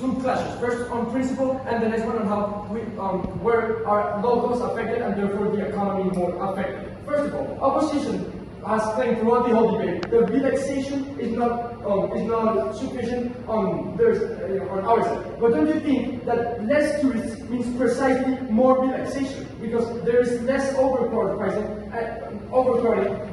two clashes. First on principle, and the next one on how where are locals affected and therefore the economy more affected. First of all, opposition has claimed throughout the whole debate that relaxation is not sufficient on our side. But don't you think that less tourists means precisely more relaxation? Because there is less overpricing,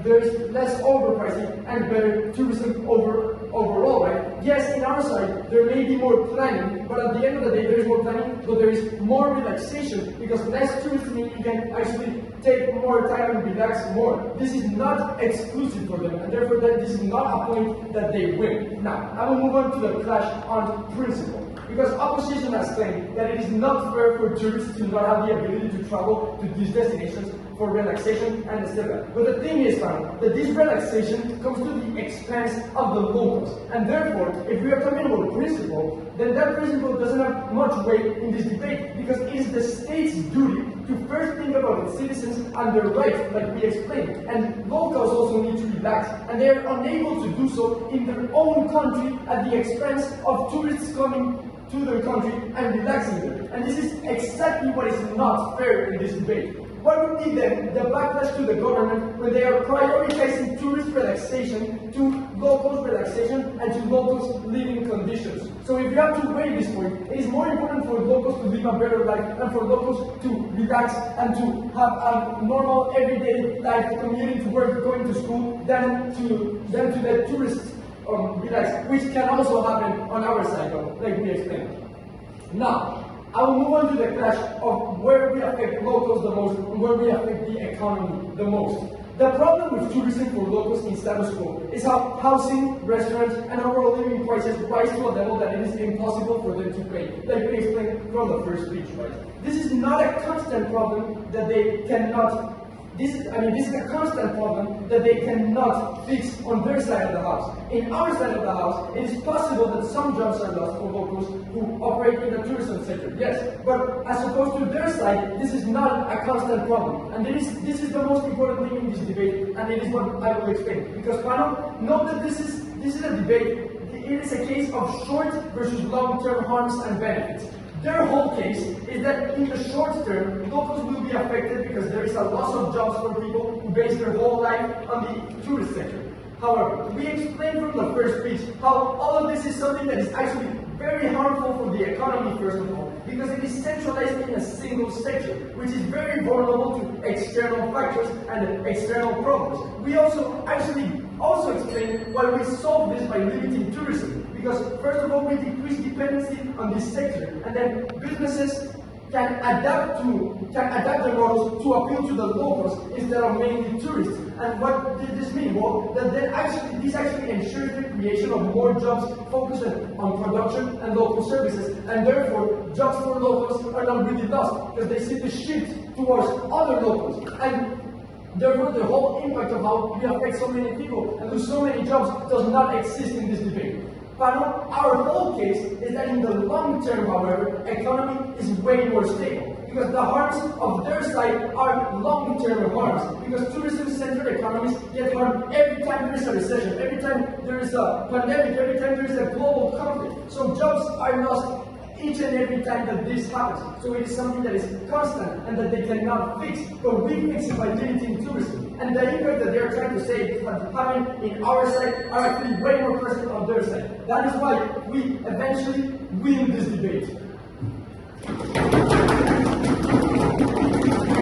there is less overpricing and better tourism overall, right? Yes, in our side there may be more planning, but at the end of the day there is more planning, but there is more relaxation because less tourism means you can actually take more time and relax more. This is not exclusive for them, and therefore this is not a point that they win. Now, I will move on to the clash on principle. Because opposition has claimed that it is not fair for tourists to not have the ability to travel to these destinations for relaxation and etc. But the thing is, that this relaxation comes to the expense of the locals. And therefore, if we are talking about principle, then that principle doesn't have much weight in this debate, because it is the state's duty to first think about its citizens and their rights, like we explained. And locals also need to relax, and they are unable to do so in their own country at the expense of tourists coming to their country and relaxing there. And this is exactly what is not fair in this debate. What would be then the backlash to the government when they are prioritizing tourist relaxation to locals' relaxation and to locals' living conditions? So if you have to weigh this point, it is more important for locals to live a better life and for locals to relax and to have a normal everyday life, commuting to work, going to school, than to let tourists relax, which can also happen on our side, like we explained. Now, I will move on to the clash of where we affect locals the most and where we affect the economy the most. The problem with tourism for locals in status quo is how housing, restaurants, and overall living prices rise to a level that it is impossible for them to pay, like we explained from the first speech, right? This is not a constant problem that they cannot This is a constant problem that they cannot fix on their side of the house. In our side of the house, it is possible that some jobs are lost for locals who operate in the tourism sector, yes. But as opposed to their side, this is not a constant problem. And this is the most important thing in this debate, and it is what I will explain. Because Panama, note that this is a debate. It is a case of short versus long-term harms and benefits. Their whole case is that in the short term, locals will be affected because there is a loss of jobs for people who base their whole life on the tourist sector. However, we explained from the first speech how all of this is something that is actually very harmful for the economy, first of all, because it is centralized in a single sector, which is very vulnerable to external factors and external problems. We also explain why we solve this by limiting tourism. Because first of all, we decrease dependency on this sector, and then businesses can adapt their models to appeal to the locals instead of mainly tourists. And what did this mean? Well, this actually ensures the creation of more jobs focused on production and local services, and therefore jobs for locals are not really lost because they see the shift towards other locals. And therefore, the whole impact of how we affect so many people and lose so many jobs does not exist in this debate. But our whole case is that in the long term, however, economy is way more stable. Because the harms of their side are long-term harms. Because tourism-centered economies get harmed every time there is a recession, every time there is a pandemic, every time there is a global conflict. So jobs are lost each and every time that this happens. So it is something that is constant and that they cannot fix. But we fix it by limiting tourism. And the impact that they are trying to say is having in our side are actually way more present on their side. That is why we eventually win this debate.